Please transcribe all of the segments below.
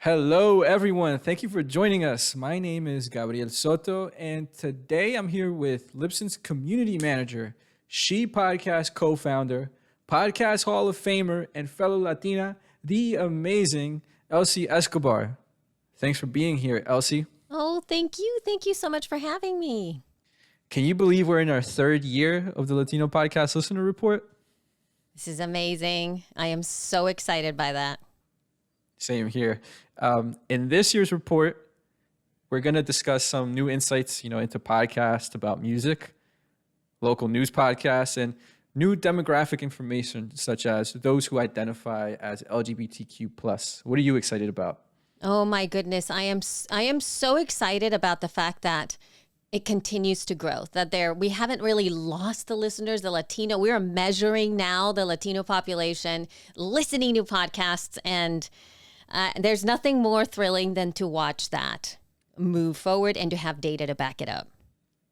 Hello, everyone. Thank you for joining us. My name is Gabriel Soto, and today I'm here with Libsyn's community manager, She Podcast co-founder, Podcast Hall of Famer, and fellow Latina, the amazing Elsie Escobar. Thanks for being here, Elsie. Oh, thank you. Thank you so much for having me. Can you believe we're in our third year of the Latino Podcast Listener Report? This is amazing. I am so excited by that. Same here. In this year's report, we're going to discuss some new insights, into podcasts about music, local news podcasts, and new demographic information, such as those who identify as LGBTQ+. What are you excited about? Oh my goodness. I am so excited about the fact that it continues to grow, that we haven't really lost the listeners, the Latino. We are measuring now the Latino population listening to podcasts, and there's nothing more thrilling than to watch that move forward and to have data to back it up.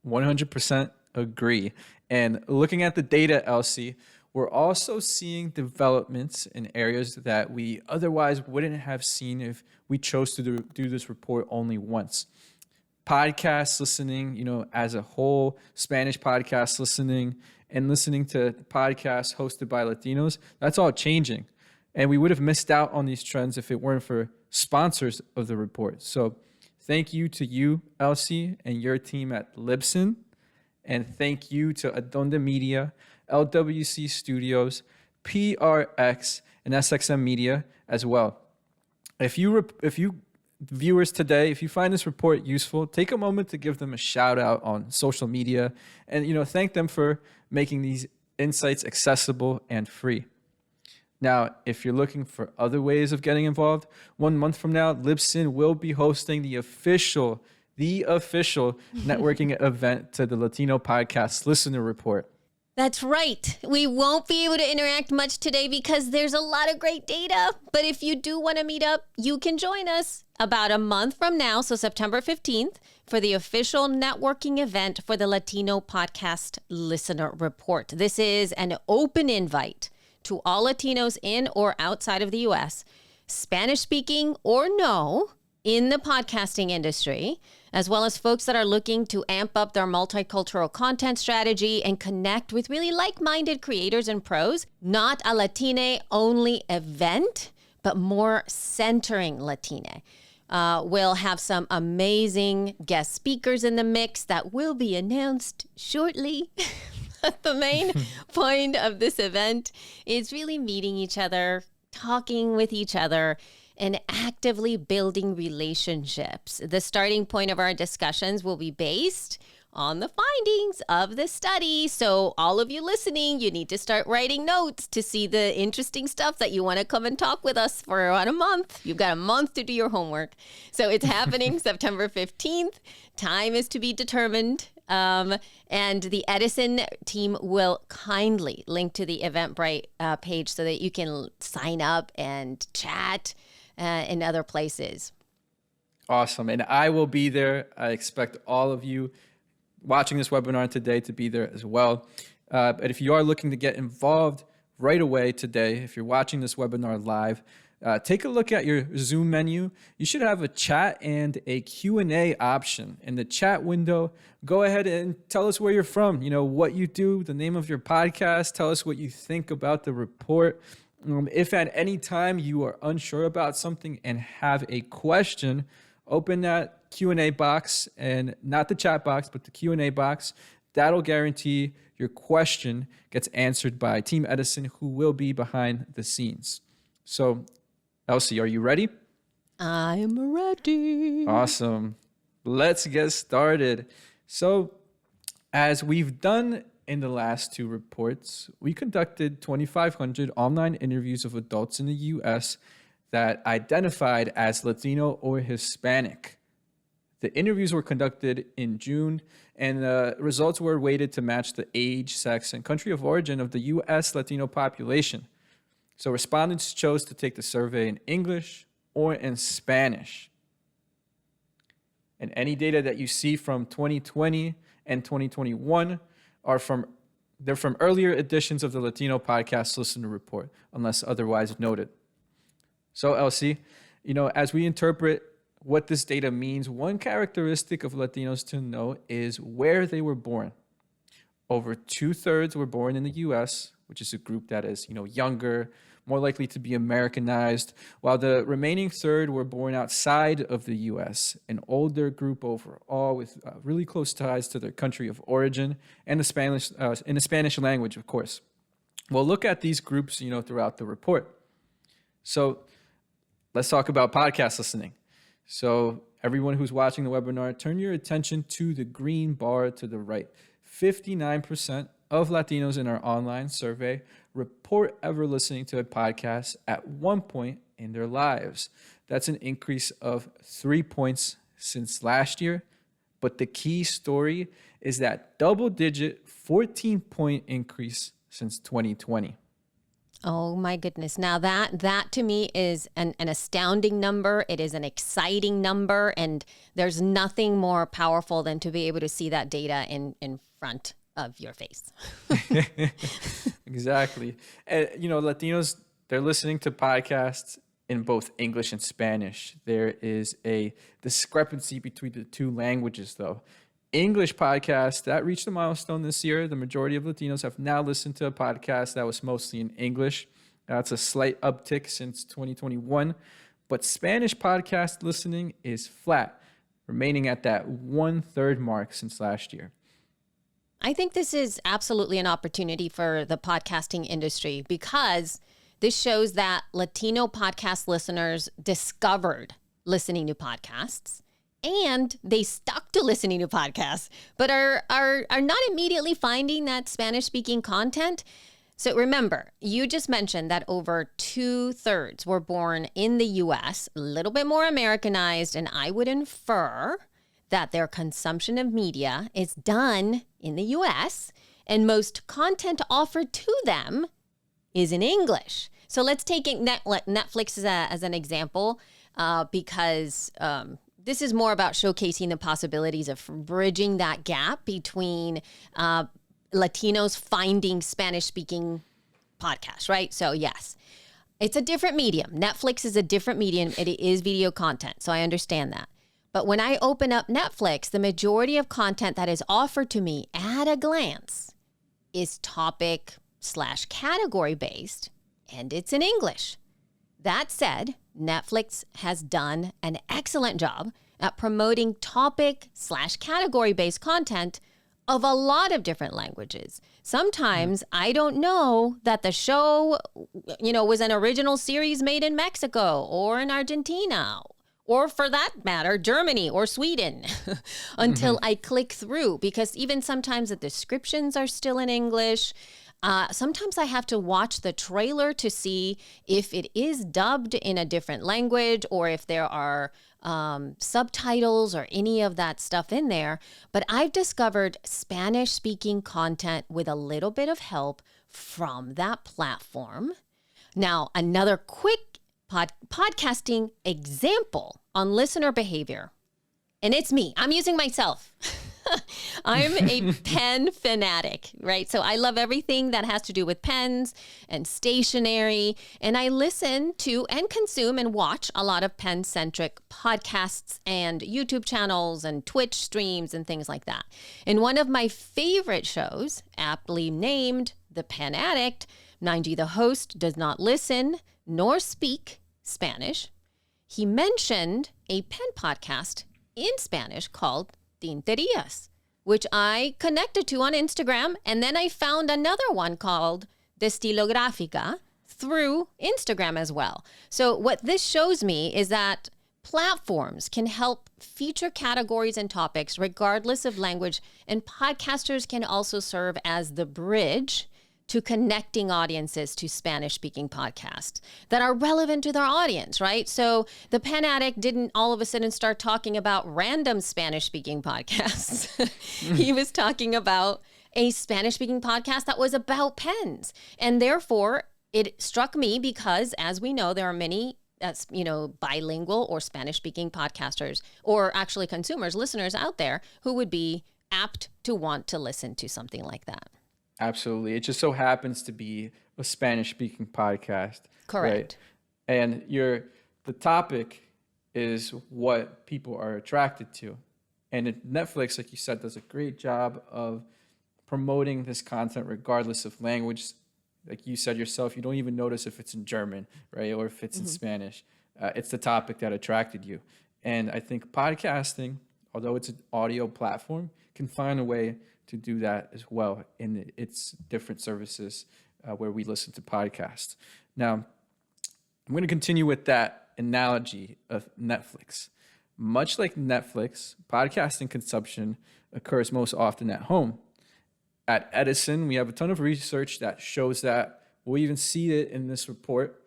100% agree. And looking at the data, Elsie, we're also seeing developments in areas that we otherwise wouldn't have seen if we chose to do this report only once. Podcast listening, as a whole, Spanish podcast listening, and listening to podcasts hosted by Latinos, that's all changing. And we would have missed out on these trends if it weren't for sponsors of the report. So thank you to you, Elsie, and your team at Libsyn. And thank you to Adonde Media, LWC Studios, PRX, and SXM Media as well. If you viewers today, if you find this report useful, take a moment to give them a shout out on social media and thank them for making these insights accessible and free. Now, if you're looking for other ways of getting involved, 1 month from now, Libsyn will be hosting the official networking event to the Latino Podcast Listener Report. That's right. We won't be able to interact much today because there's a lot of great data. But if you do want to meet up, you can join us about a month from now, so September 15th, for the official networking event for the Latino Podcast Listener Report. This is an open invite to all Latinos in or outside of the U.S., Spanish speaking or no, in the podcasting industry, as well as folks that are looking to amp up their multicultural content strategy and connect with really like-minded creators and pros. Not a Latina-only event, but more centering Latina. We'll have some amazing guest speakers in the mix that will be announced shortly. The main point of this event is really meeting each other, talking with each other, and actively building relationships. The starting point of our discussions will be based on the findings of the study. So all of you listening, you need to start writing notes to see the interesting stuff that you want to come and talk with us for about a month. You've got a month to do your homework. So it's happening September 15th. Time is to be determined. And the Edison team will kindly link to the Eventbrite page so that you can sign up and chat in other places. Awesome. And I will be there. I expect all of you watching this webinar today to be there as well. But if you are looking to get involved right away today, if you're watching this webinar live, take a look at your Zoom menu. You should have a chat and a Q&A option. In the chat window, go ahead and tell us where you're from, what you do, the name of your podcast. Tell us what you think about the report. If at any time you are unsure about something and have a question, open that Q&A box, and not the chat box, but the Q&A box. That'll guarantee your question gets answered by Team Edison, who will be behind the scenes. So, Elsie, are you ready? I'm ready. Awesome. Let's get started. So, as we've done in the last two reports, we conducted 2,500 online interviews of adults in the U.S. that identified as Latino or Hispanic. The interviews were conducted in June, and the results were weighted to match the age, sex, and country of origin of the U.S. Latino population. So respondents chose to take the survey in English or in Spanish. And any data that you see from 2020 and 2021 they're from earlier editions of the Latino Podcast Listener Report, unless otherwise noted. So, Elsie, as we interpret what this data means, one characteristic of Latinos to note is where they were born. Over 2/3 were born in the U.S., which is a group that is, younger, more likely to be Americanized, while the remaining third were born outside of the U.S., an older group overall with really close ties to their country of origin and the Spanish language, of course. We'll look at these groups, throughout the report. So let's talk about podcast listening. So everyone who's watching the webinar, turn your attention to the green bar to the right. 59% of Latinos in our online survey report ever listening to a podcast at one point in their lives. That's an increase of 3 points since last year. But the key story is that double-digit 14-point increase since 2020. Oh my goodness. Now that to me is an astounding number. It is an exciting number. And there's nothing more powerful than to be able to see that data in front of your face. Exactly. And, Latinos, they're listening to podcasts in both English and Spanish. There is a discrepancy between the two languages, though. English podcasts, that reached a milestone this year. The majority of Latinos have now listened to a podcast that was mostly in English. That's a slight uptick since 2021. But Spanish podcast listening is flat, remaining at that 1/3 mark since last year. I think this is absolutely an opportunity for the podcasting industry because this shows that Latino podcast listeners discovered listening to podcasts and they stuck to listening to podcasts, but are not immediately finding that Spanish-speaking content. So remember, you just mentioned that over 2/3 were born in the U.S., a little bit more Americanized, and I would infer that their consumption of media is done in the U.S., and most content offered to them is in English. So let's take Netflix as an example, because this is more about showcasing the possibilities of bridging that gap between Latinos finding Spanish-speaking podcasts, right? So yes, it's a different medium. Netflix is a different medium. It is video content, so I understand that. But when I open up Netflix, the majority of content that is offered to me at a glance is topic/category based, and it's in English. That said, Netflix has done an excellent job at promoting topic/category based content of a lot of different languages. Sometimes I don't know that the show, was an original series made in Mexico or in Argentina, or for that matter, Germany or Sweden, until I click through, because even sometimes the descriptions are still in English. Sometimes I have to watch the trailer to see if it is dubbed in a different language or if there are subtitles or any of that stuff in there. But I've discovered Spanish-speaking content with a little bit of help from that platform. Now, another quick podcasting example on listener behavior. And it's me. I'm using myself. I'm a pen fanatic, right? So I love everything that has to do with pens and stationery. And I listen to and consume and watch a lot of pen-centric podcasts and YouTube channels and Twitch streams and things like that. And one of my favorite shows, aptly named The Pen Addict, mind you, the host does not listen nor speak Spanish. He mentioned a pen podcast in Spanish called Tinterias, which I connected to on Instagram. And then I found another one called Destilográfica through Instagram as well. So what this shows me is that platforms can help feature categories and topics regardless of language, and podcasters can also serve as the bridge to connecting audiences to Spanish-speaking podcasts that are relevant to their audience, right? So the Pen Addict didn't all of a sudden start talking about random Spanish-speaking podcasts. He was talking about a Spanish-speaking podcast that was about pens. And therefore, it struck me because, as we know, there are many bilingual or Spanish-speaking podcasters, or actually consumers, listeners out there who would be apt to want to listen to something like that. Absolutely. It just so happens to be a Spanish-speaking podcast. Correct. Right? And you're the topic is what people are attracted to. And Netflix, like you said, does a great job of promoting this content regardless of language. Like you said yourself, you don't even notice if it's in German, right? Or if it's in Spanish. It's the topic that attracted you. And I think podcasting, although it's an audio platform, can find a way to do that as well in its different services where we listen to podcasts. Now, I'm going to continue with that analogy of Netflix. Much like Netflix, podcasting consumption occurs most often at home. At Edison, we have a ton of research that shows that. We'll even see it in this report.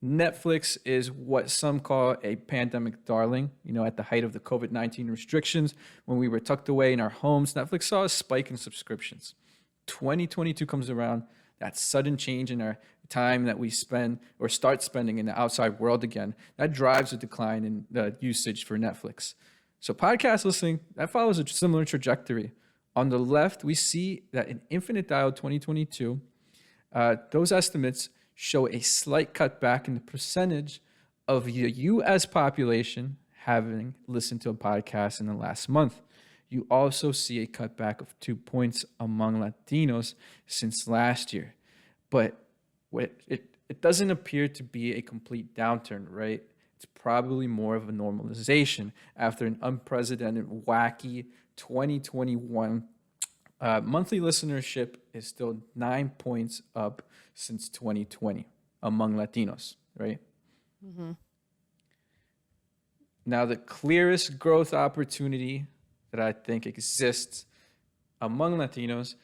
Netflix is what some call a pandemic darling. At the height of the COVID-19 restrictions, when we were tucked away in our homes, Netflix saw a spike in subscriptions. 2022 comes around, that sudden change in our time that we spend or start spending in the outside world again, that drives a decline in the usage for Netflix. So podcast listening, that follows a similar trajectory. On the left, we see that in Infinite Dial 2022, those estimates show a slight cutback in the percentage of the U.S. population having listened to a podcast in the last month. You also see a cutback of 2 points among Latinos since last year. But it doesn't appear to be a complete downturn, right? It's probably more of a normalization after an unprecedented, wacky 2021. Monthly listenership is still 9 points up since 2020 among Latinos, right? Mm-hmm. Now, the clearest growth opportunity that I think exists among Latinos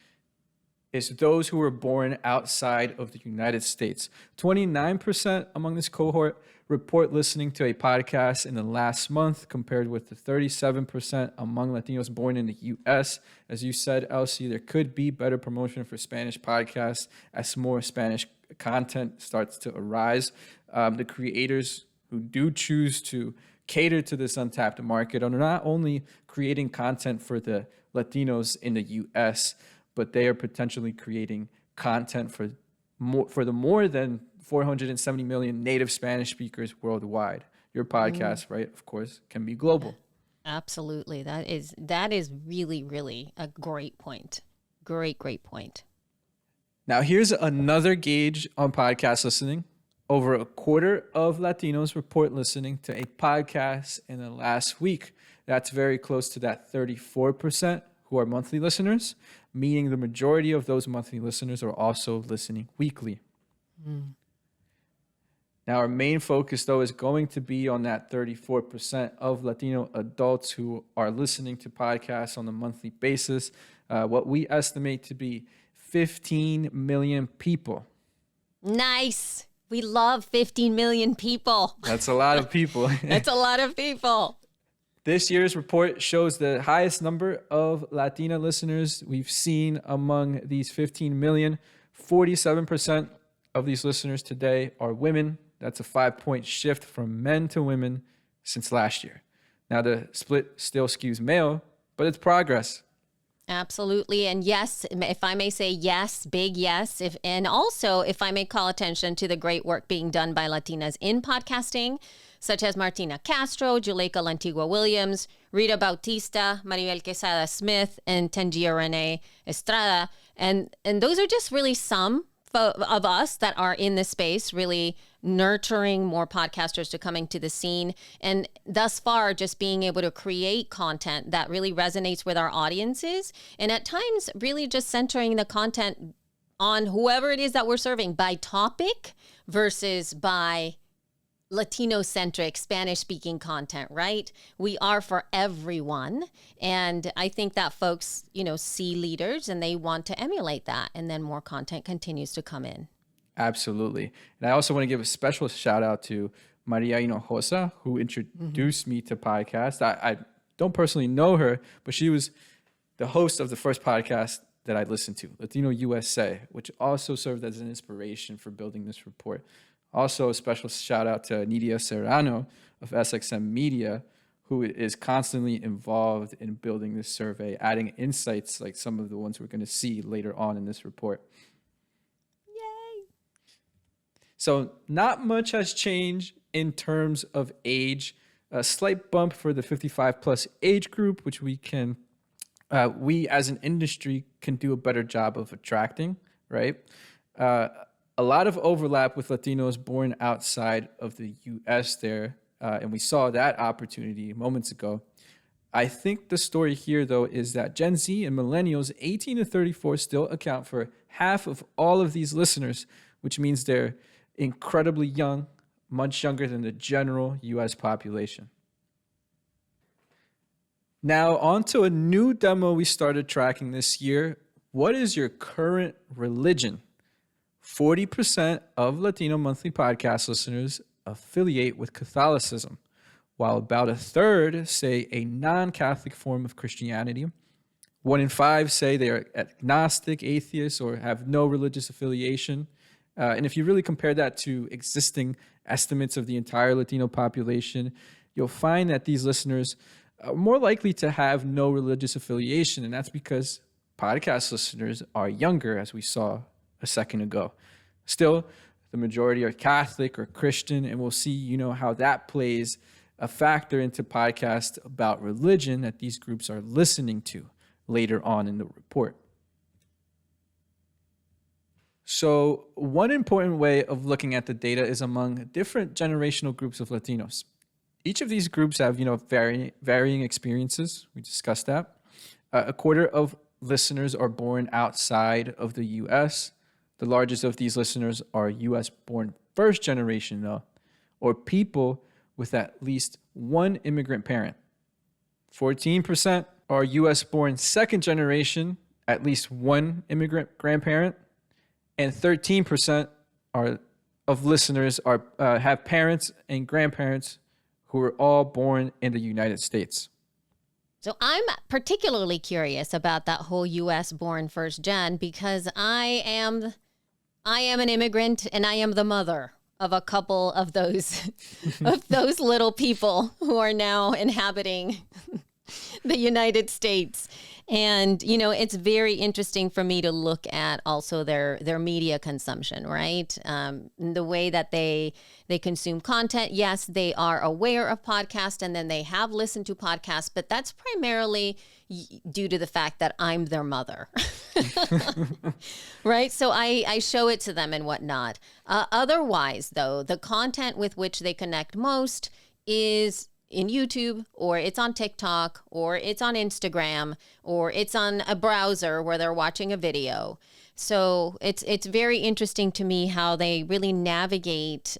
is those who were born outside of the United States. 29% among this cohort report listening to a podcast in the last month, compared with the 37% among Latinos born in the U.S. As you said, Elsie, there could be better promotion for Spanish podcasts as more Spanish content starts to arise. The creators who do choose to cater to this untapped market are not only creating content for the Latinos in the U.S., but they are potentially creating content for the more than 470 million native Spanish speakers worldwide. Your podcast, right, of course, can be global. Absolutely. That is really, really a great point. Great point. Now, here's another gauge on podcast listening. Over a quarter of Latinos report listening to a podcast in the last week. That's very close to that 34% who are monthly listeners, meaning the majority of those monthly listeners are also listening weekly. Now, our main focus, though, is going to be on that 34% of Latino adults who are listening to podcasts on a monthly basis, what we estimate to be 15 million people. Nice. We love 15 million people. That's a lot of people. That's a lot of people. This year's report shows the highest number of Latina listeners we've seen among these 15 million. 47% of these listeners today are women. That's a 5-point shift from men to women since last year. Now, the split still skews male, but it's progress. Absolutely. And yes, if I may say yes, big yes. And also, if I may call attention to the great work being done by Latinas in podcasting, such as Martina Castro, Juleka Lantigua Williams, Rita Bautista, Maribel Quesada Smith, and Tangia Renee Estrada. And those are just really some of us that are in this space, really nurturing more podcasters to coming to the scene. And thus far, just being able to create content that really resonates with our audiences. And at times, really just centering the content on whoever it is that we're serving by topic versus by Latino-centric, Spanish-speaking content, right? We are for everyone. And I think that folks, see leaders and they want to emulate that. And then more content continues to come in. Absolutely. And I also want to give a special shout out to Maria Hinojosa, who introduced me to podcasts. I don't personally know her, but she was the host of the first podcast that I listened to, Latino USA, which also served as an inspiration for building this report. Also, a special shout out to Nidia Serrano of SXM Media, who is constantly involved in building this survey, adding insights like some of the ones we're going to see later on in this report. Yay! So not much has changed in terms of age. A slight bump for the 55 plus age group, which we as an industry can do a better job of attracting, right? A lot of overlap with Latinos born outside of the U.S. there, and we saw that opportunity moments ago. I think the story here, though, is that Gen Z and millennials 18 to 34 still account for half of all of these listeners, which means they're incredibly young, much younger than the general U.S. population. Now, on to a new demo we started tracking this year. What is your current religion? 40% of Latino monthly podcast listeners affiliate with Catholicism, while about a third say a non-Catholic form of Christianity. 1 in 5 say they are agnostic, atheists, or have no religious affiliation. And if you really compare that to existing estimates of the entire Latino population, you'll find that these listeners are more likely to have no religious affiliation. And that's because podcast listeners are younger, as we saw a second ago. Still, the majority are Catholic or Christian, and we'll see, how that plays a factor into podcasts about religion that these groups are listening to later on in the report. So one important way of looking at the data is among different generational groups of Latinos. Each of these groups have, varying experiences. We discussed that. A quarter of listeners are born outside of the U.S. The largest of these listeners are U.S.-born first generation, though, or people with at least one immigrant parent. 14% are U.S.-born second generation, at least one immigrant grandparent, and 13% of listeners have parents and grandparents who were all born in the United States. So I'm particularly curious about that whole U.S.-born first gen because I am an immigrant and I am the mother of a couple of those little people who are now inhabiting the United States. And, it's very interesting for me to look at also their media consumption, right? The way that they consume content. Yes, they are aware of podcasts and then they have listened to podcasts, but that's primarily due to the fact that I'm their mother, right? So I show it to them and whatnot. Otherwise, though, the content with which they connect most is in YouTube, or it's on TikTok, or it's on Instagram, or it's on a browser where they're watching a video. So it's very interesting to me how they really navigate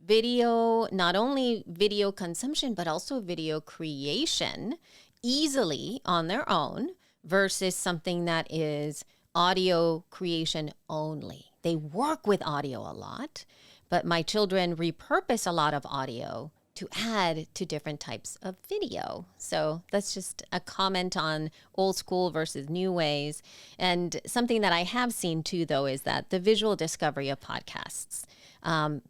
video, not only video consumption, but also video creation easily on their own versus something that is audio creation only. They work with audio a lot, but my children repurpose a lot of audio to add to different types of video. So that's just a comment on old school versus new ways. And something that I have seen too, though, is that the visual discovery of podcasts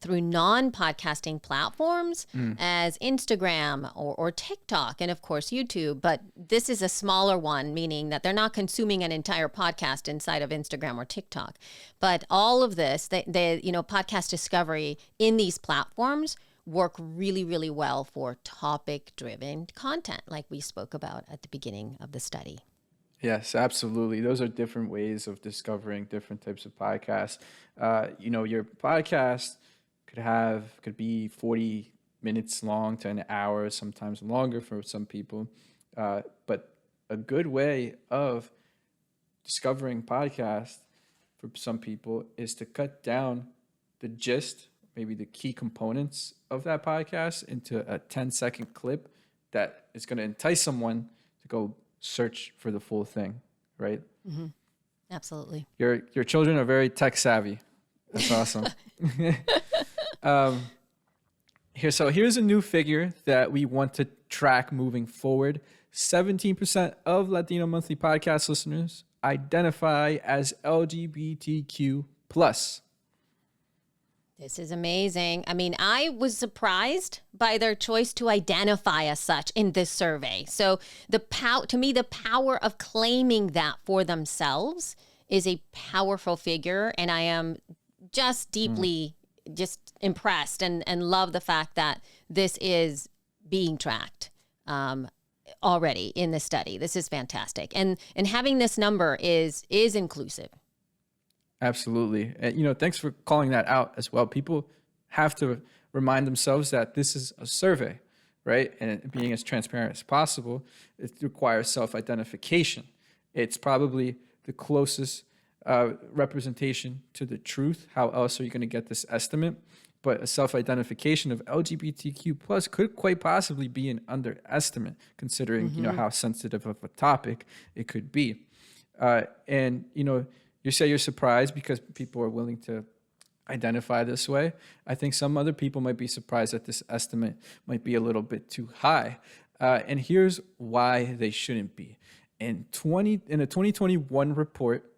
through non-podcasting platforms as Instagram or TikTok, and of course YouTube. But this is a smaller one, meaning that they're not consuming an entire podcast inside of Instagram or TikTok. But all of this, podcast discovery in these platforms work really, really well for topic-driven content, like we spoke about at the beginning of the study. Yes, absolutely. Those are different ways of discovering different types of podcasts. Your podcast could be 40 minutes long to an hour, sometimes longer for some people. But a good way of discovering podcasts for some people is to cut down the gist, maybe the key components of that podcast, into a 10-second clip that is going to entice someone to go search for the full thing, right? Mm-hmm. Absolutely. Your children are very tech savvy. That's awesome. Here's a new figure that we want to track moving forward. 17% of Latino monthly podcast listeners identify as LGBTQ+. This is amazing. I mean, I was surprised by their choice to identify as such in this survey. So the power of claiming that for themselves is a powerful figure, and I am just deeply just impressed and love the fact that this is being tracked already in the study. This is fantastic. And having this number is inclusive. Absolutely. And, thanks for calling that out as well. People have to remind themselves that this is a survey, right? And being as transparent as possible, it requires self-identification. It's probably the closest representation to the truth. How else are you going to get this estimate? But a self-identification of LGBTQ plus could quite possibly be an underestimate, considering how sensitive of a topic it could be. And you say you're surprised because people are willing to identify this way. I think some other people might be surprised that this estimate might be a little bit too high. And here's why they shouldn't be. In a 2021 report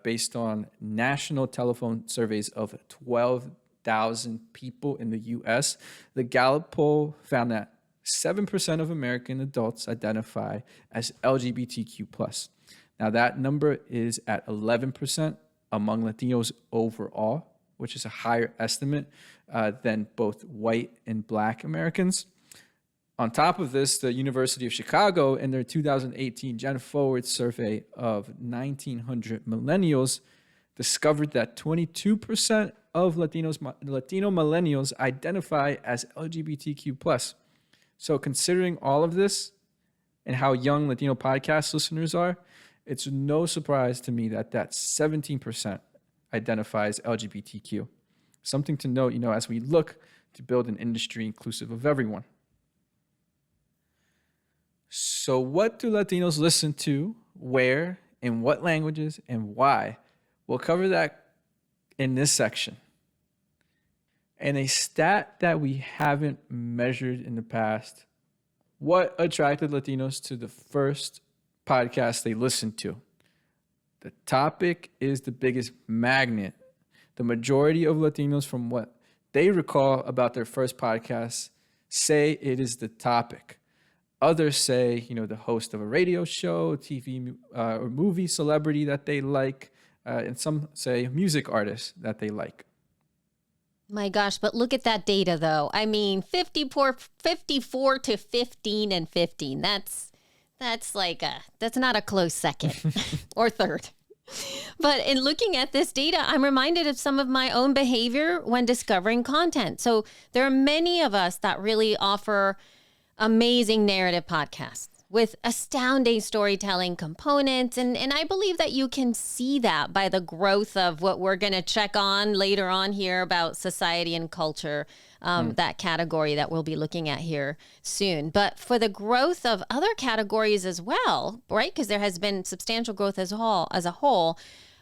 based on national telephone surveys of 12,000 people in the U.S., the Gallup poll found that 7% of American adults identify as LGBTQ+. Now, that number is at 11% among Latinos overall, which is a higher estimate than both white and Black Americans. On top of this, the University of Chicago, in their 2018 Gen Forward survey of 1,900 millennials, discovered that 22% of Latino millennials identify as LGBTQ+. So considering all of this and how young Latino podcast listeners are, it's no surprise to me that 17% identifies LGBTQ. Something to note, as we look to build an industry inclusive of everyone. So what do Latinos listen to, where, in what languages, and why? We'll cover that in this section. And a stat that we haven't measured in the past, what attracted Latinos to the first podcast they listened to? The topic is the biggest magnet. The majority of Latinos, from what they recall about their first podcast, say it is the topic. Others say, the host of a radio show, TV or movie celebrity that they like, and some say music artists that they like. My gosh, but look at that data, though. I mean, 54 to 15 and 15. That's not a close second or third. But in looking at this data, I'm reminded of some of my own behavior when discovering content. So there are many of us that really offer amazing narrative podcasts with astounding storytelling components. And I believe that you can see that by the growth of what we're going to check on later on here about society and culture, that category that we'll be looking at here soon. But for the growth of other categories as well, right? Because there has been substantial growth as a whole.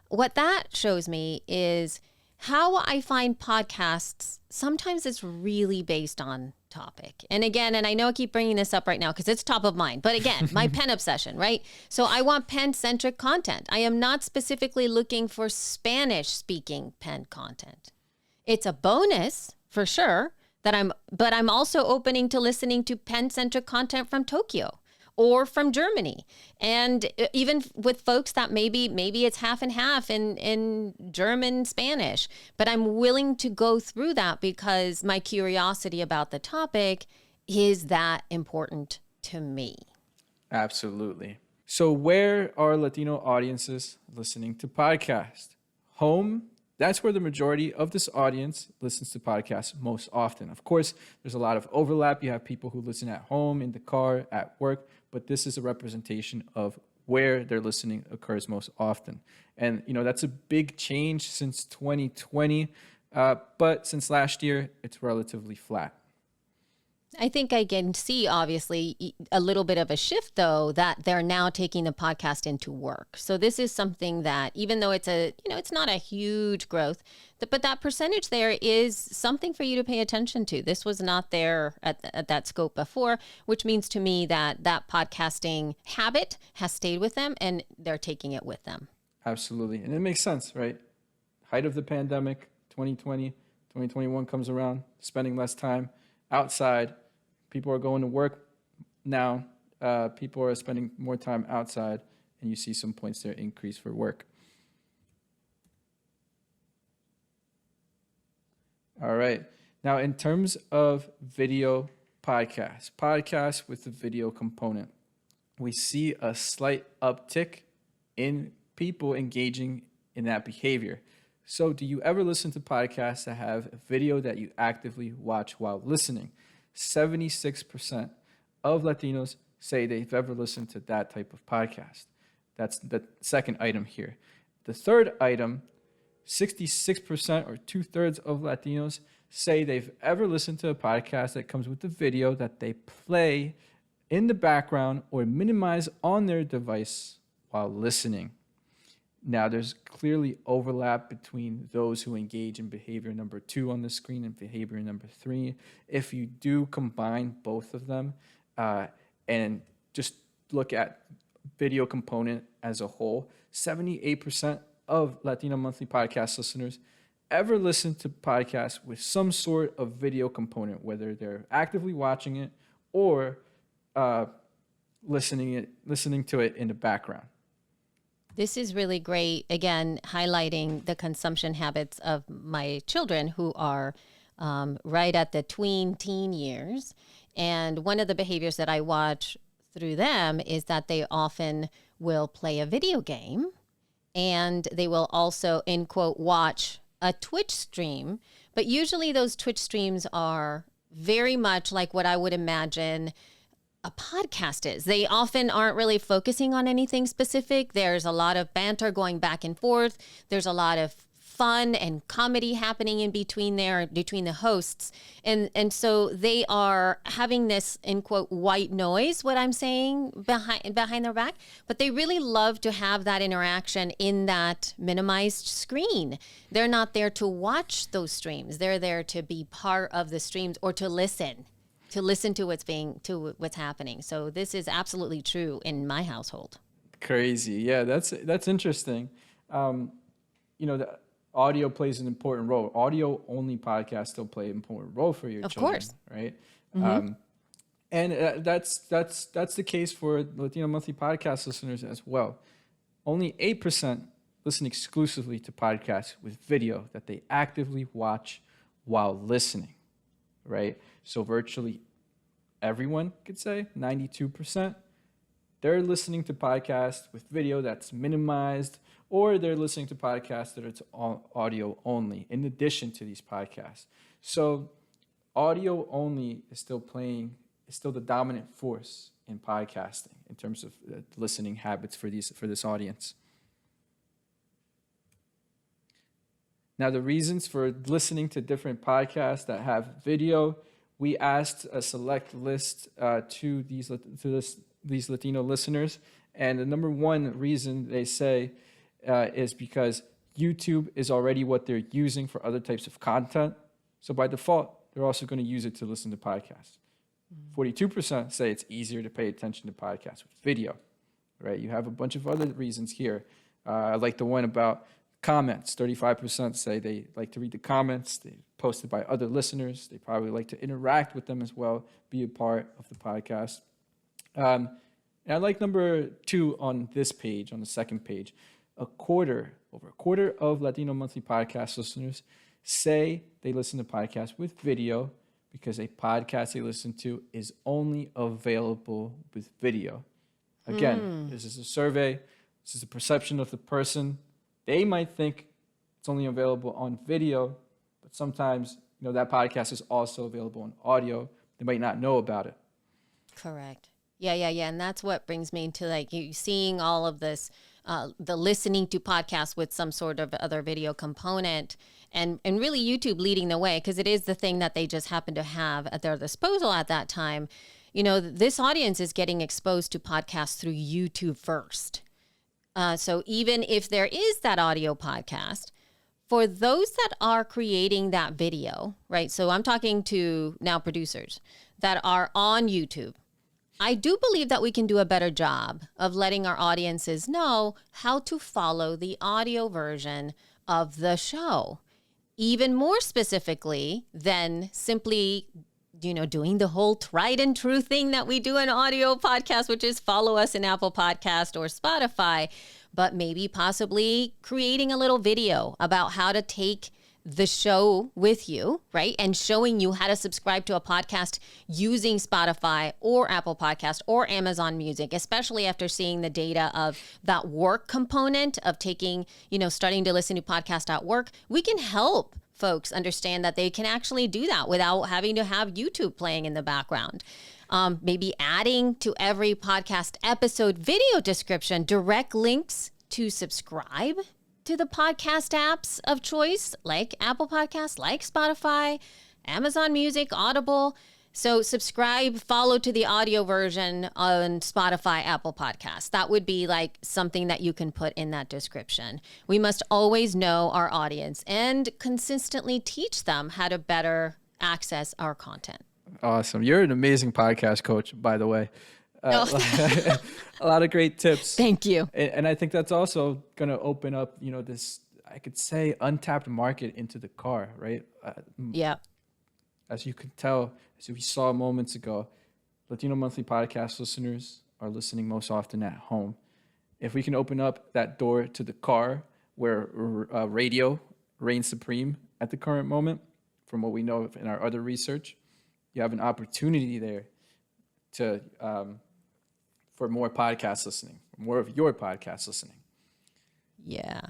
What that shows me is how I find podcasts, sometimes it's really based on topic. And again, and I know I keep bringing this up right now because it's top of mind, but again, my pen obsession, right? So I want pen-centric content. I am not specifically looking for Spanish-speaking pen content. It's a bonus for sure but I'm also opening to listening to pen-centric content from Tokyo or from Germany. And even with folks that maybe it's half and half in German, Spanish, but I'm willing to go through that because my curiosity about the topic is that important to me. Absolutely. So where are Latino audiences listening to podcasts? Home. That's where the majority of this audience listens to podcasts most often. Of course, there's a lot of overlap. You have people who listen at home, in the car, at work, but this is a representation of where their listening occurs most often. And, that's a big change since 2020, but since last year, it's relatively flat. I think I can see, obviously, a little bit of a shift, though, that they're now taking the podcast into work. So this is something that, even though it's not a huge growth, but that percentage there is something for you to pay attention to. This was not there at that scope before, which means to me that podcasting habit has stayed with them and they're taking it with them. Absolutely. And it makes sense, right? Height of the pandemic, 2020, 2021 comes around, spending less time outside. People are going to work now. People are spending more time outside, and you see some points there increase for work. All right. Now, in terms of video podcasts with the video component, we see a slight uptick in people engaging in that behavior. So do you ever listen to podcasts that have a video that you actively watch while listening? 76% of Latinos say they've ever listened to that type of podcast. That's the second item here. The third item, 66% or 2/3 of Latinos say they've ever listened to a podcast that comes with a video that they play in the background or minimize on their device while listening. Now, there's clearly overlap between those who engage in behavior number 2 on the screen and behavior number 3. If you do combine both of them and just look at video component as a whole, 78% of Latino Monthly Podcast listeners ever listen to podcasts with some sort of video component, whether they're actively watching it or listening to it in the background. This is really great, again, highlighting the consumption habits of my children who are right at the teen years. And one of the behaviors that I watch through them is that they often will play a video game, and they will also, in quote, watch a Twitch stream. But usually those Twitch streams are very much like what I would imagine a podcast is. They often aren't really focusing on anything specific. There's a lot of banter going back and forth. There's a lot of fun and comedy happening in between the hosts. And so they are having this, in quote, white noise, what I'm saying, behind their back. But they really love to have that interaction in that minimized screen. They're not there to watch those streams. They're there to be part of the streams or to listen to what's happening. So this is absolutely true in my household. Crazy. Yeah, that's interesting. The audio plays an important role. Audio only podcasts still play an important role for your children, course. Right? Mm-hmm. And that's the case for Latino Monthly Podcast listeners as well. Only 8% listen exclusively to podcasts with video that they actively watch while listening, right? So virtually everyone could say, 92%, they're listening to podcasts with video that's minimized, or they're listening to podcasts that are audio only in addition to these podcasts. So audio only is still the dominant force in podcasting in terms of listening habits for this audience. Now, the reasons for listening to different podcasts that have video, we asked a select list to these Latino listeners, and the number one reason they say is because YouTube is already what they're using for other types of content. So by default, they're also going to use it to listen to podcasts. 42% say it's easier to pay attention to podcasts with video, right? You have a bunch of other reasons here. I like the one about comments. 35% say they like to read the comments. They posted by other listeners. They probably like to interact with them as well, be a part of the podcast. And I like number 2 on this page, on the second page. Over a quarter of Latino Monthly Podcast listeners say they listen to podcasts with video because a podcast they listen to is only available with video. Again, this is a survey. This is a perception of the person. They might think it's only available on video, but sometimes, that podcast is also available on audio. They might not know about it. Correct. Yeah. And that's what brings me to you seeing all of this, the listening to podcasts with some sort of other video component, and really YouTube leading the way, because it is the thing that they just happen to have at their disposal at that time. This audience is getting exposed to podcasts through YouTube first. So even if there is that audio podcast, for those that are creating that video, right? So I'm talking to now producers that are on YouTube. I do believe that we can do a better job of letting our audiences know how to follow the audio version of the show, even more specifically than simply, doing the whole tried and true thing that we do in audio podcast, which is follow us in Apple Podcast or Spotify, but maybe possibly creating a little video about how to take the show with you, right? And showing you how to subscribe to a podcast using Spotify or Apple Podcast or Amazon Music, especially after seeing the data of that work component of taking, starting to listen to podcasts at work. We can help folks understand that they can actually do that without having to have YouTube playing in the background. Maybe adding to every podcast episode video description direct links to subscribe to the podcast apps of choice, like Apple Podcasts, like Spotify, Amazon Music, Audible. So subscribe, follow to the audio version on Spotify, Apple Podcasts. That would be like something that you can put in that description. We must always know our audience and consistently teach them how to better access our content. Awesome. You're an amazing podcast coach, by the way. A lot of great tips. Thank you. And I think that's also going to open up, this, I could say, untapped market into the car, right? Yeah. As you could tell, as we saw moments ago, Latino Monthly Podcast listeners are listening most often at home. If we can open up that door to the car where radio reigns supreme at the current moment, from what we know in our other research, you have an opportunity there to for more podcast listening, more of your podcast listening. Yeah.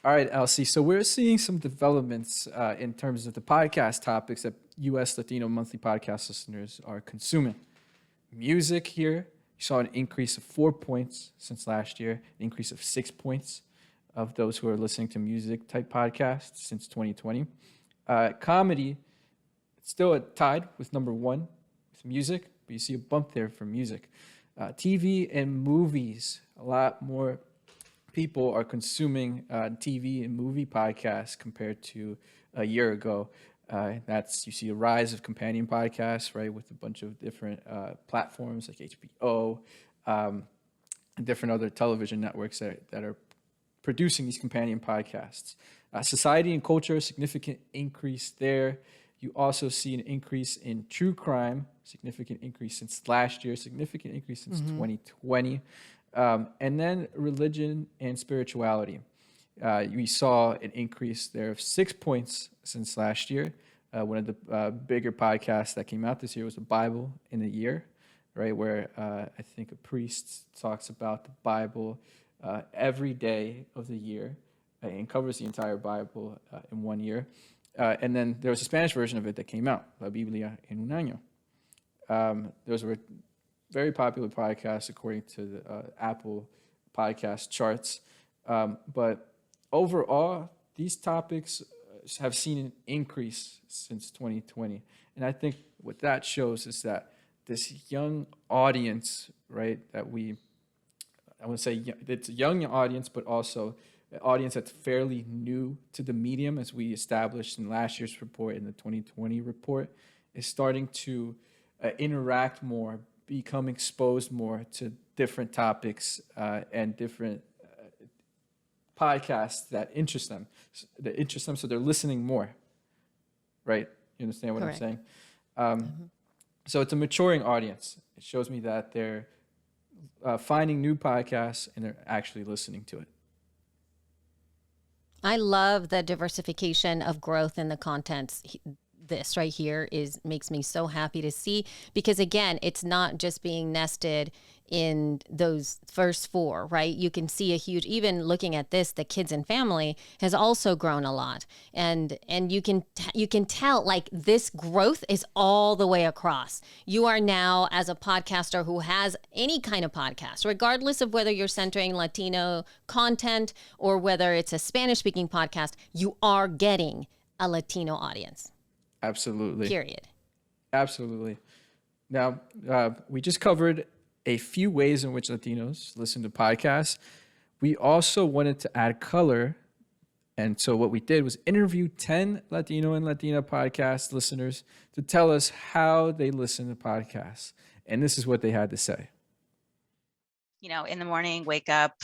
All right, Elsie. So we're seeing some developments in terms of the podcast topics that U.S. Latino Monthly Podcast listeners are consuming. Music here, you saw an increase of 4 points since last year, an increase of 6 points of those who are listening to music-type podcasts since 2020. Comedy, it's still tied with number one with music, but you see a bump there for music. TV and movies, a lot more people are consuming TV and movie podcasts compared to a year ago. You see a rise of companion podcasts, right, with a bunch of different platforms like HBO, and different other television networks that are producing these companion podcasts. Society and culture, a significant increase there. You also see an increase in true crime, significant increase since last year, significant increase since 2020. And then religion and spirituality. We saw an increase there of 6 points since last year. One of the bigger podcasts that came out this year was the Bible in a Year, right? Where I think a priest talks about the Bible every day of the year and covers the entire Bible in 1 year. And then there was a Spanish version of it that came out, La Biblia en un año. Those were very popular podcasts according to the Apple podcast charts. But overall, these topics have seen an increase since 2020. And I think what that shows is that this young audience, right, I would say it's a young audience, but also an audience that's fairly new to the medium, as we established in last year's report, in the 2020 report, is starting to interact more, become exposed more to different topics and different podcasts that interest them. So they're listening more, right? You understand what Correct. I'm saying? So it's a maturing audience. It shows me that they're finding new podcasts and they're actually listening to it. I love the diversification of growth in the contents. This right here makes me so happy to see, because again, it's not just being nested in those first four, right? You can see a huge, even looking at this, the kids and family has also grown a lot. And you can tell, like, this growth is all the way across. You are now, as a podcaster who has any kind of podcast, regardless of whether you're centering Latino content or whether it's a Spanish speaking podcast, you are getting a Latino audience. Absolutely. Period. Absolutely. Now, we just covered a few ways in which Latinos listen to podcasts. We also wanted to add color. And so what we did was interview 10 Latino and Latina podcast listeners to tell us how they listen to podcasts. And this is what they had to say. In the morning, wake up,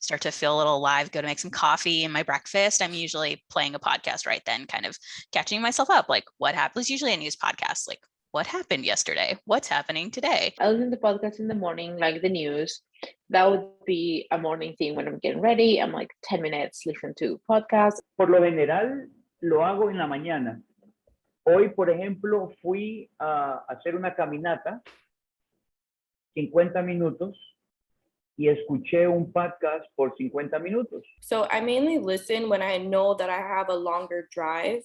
start to feel a little alive, go to make some coffee and my breakfast. I'm usually playing a podcast right then, kind of catching myself up. Like, what happens? Usually a news podcast, like what happened yesterday? What's happening today? I listen to podcasts in the morning, like the news. That would be a morning thing when I'm getting ready. I'm like 10 minutes, listen to podcasts. Por lo general, lo hago en la mañana. Hoy, por ejemplo, fui a hacer una caminata, 50 minutos, y escuché un podcast por 50 minutos. So I mainly listen when I know that I have a longer drive.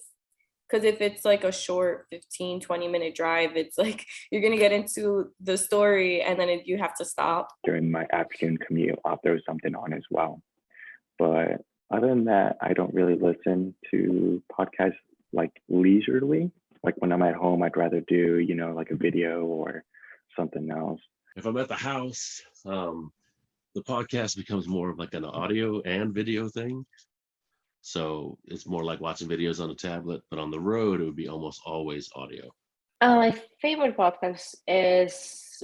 Because if it's like a short 15, 20-minute drive, it's like you're going to get into the story and then you have to stop. During my afternoon commute, I'll throw something on as well. But other than that, I don't really listen to podcasts like leisurely. Like when I'm at home, I'd rather do, like a video or something else. If I'm at the house, the podcast becomes more of like an audio and video thing. So it's more like watching videos on a tablet, but on the road, it would be almost always audio. My favorite podcast is,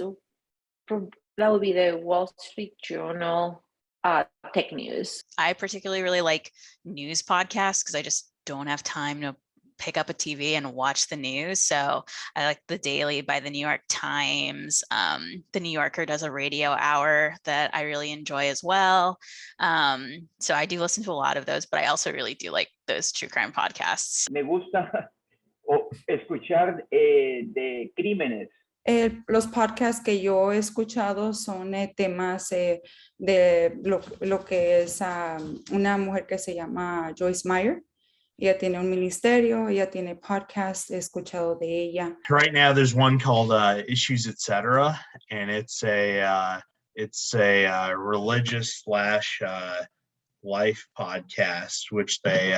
that would be the Wall Street Journal Tech News. I particularly really like news podcasts because I just don't have time to pick up a TV and watch the news. So I like The Daily by the New York Times. The New Yorker does a radio hour that I really enjoy as well. So I do listen to a lot of those, but I also really do like those true crime podcasts. Me gusta escuchar de crímenes. Los podcasts que yo he escuchado son temas de lo que es una mujer que se llama Joyce Meyer. Ella tiene un ministerio, ella tiene podcast, he escuchado de ella. Right now, there's one called Issues, Etc., and it's a religious / life podcast, which they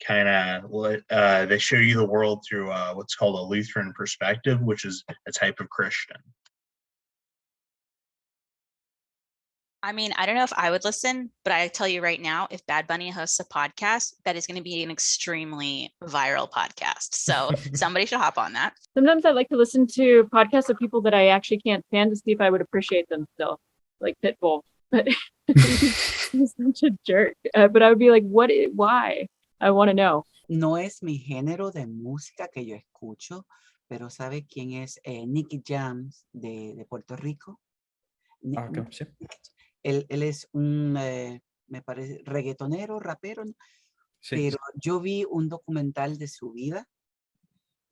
they show you the world through what's called a Lutheran perspective, which is a type of Christian. I mean, I don't know if I would listen, but I tell you right now, if Bad Bunny hosts a podcast, that is going to be an extremely viral podcast. So somebody should hop on that. Sometimes I like to listen to podcasts of people that I actually can't stand to see if I would appreciate them still, like Pitbull. But he's such a jerk. But I would be like, why? I want to know. No es mi género de música que yo escucho, pero ¿sabe quién es Nicky Jams de Puerto Rico? Okay, sí. Él es un, me parece, reggaetonero, rapero, ¿no? Sí. Pero yo vi un documental de su vida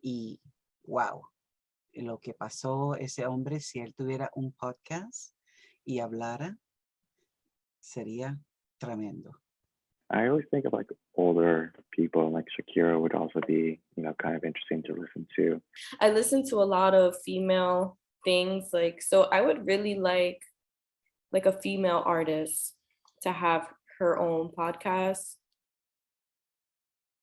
y, wow, lo que pasó ese hombre, si él tuviera un podcast y hablara, sería tremendo. I always think of like older people, like Shakira would also be, kind of interesting to listen to. I listen to a lot of female things, so I would really like a female artist to have her own podcast.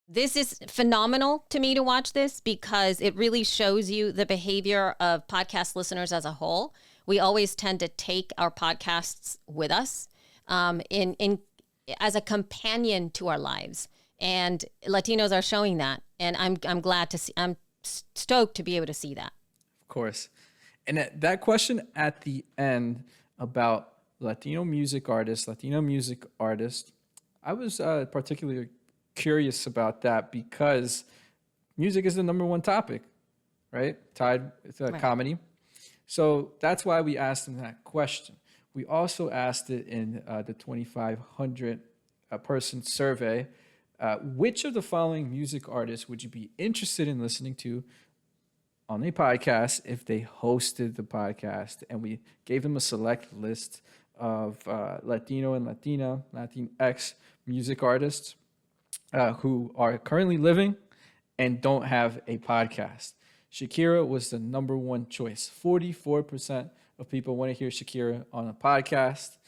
This is phenomenal to me to watch this because it really shows you the behavior of podcast listeners as a whole. We always tend to take our podcasts with us in as a companion to our lives, and Latinos are showing that. And I'm glad to see. I'm stoked to be able to see that. Of course, and that question at the end about Latino music artists, I was particularly curious about that because music is the number one topic, right? Tied with Right. comedy. So that's why we asked them that question. We also asked it in the 2,500 person survey. Which of the following music artists would you be interested in listening to on a podcast if they hosted the podcast? And we gave them a select list of Latino and Latinx music artists who are currently living and don't have a podcast. Shakira was the number one choice. 44% of people want to hear Shakira on a podcast.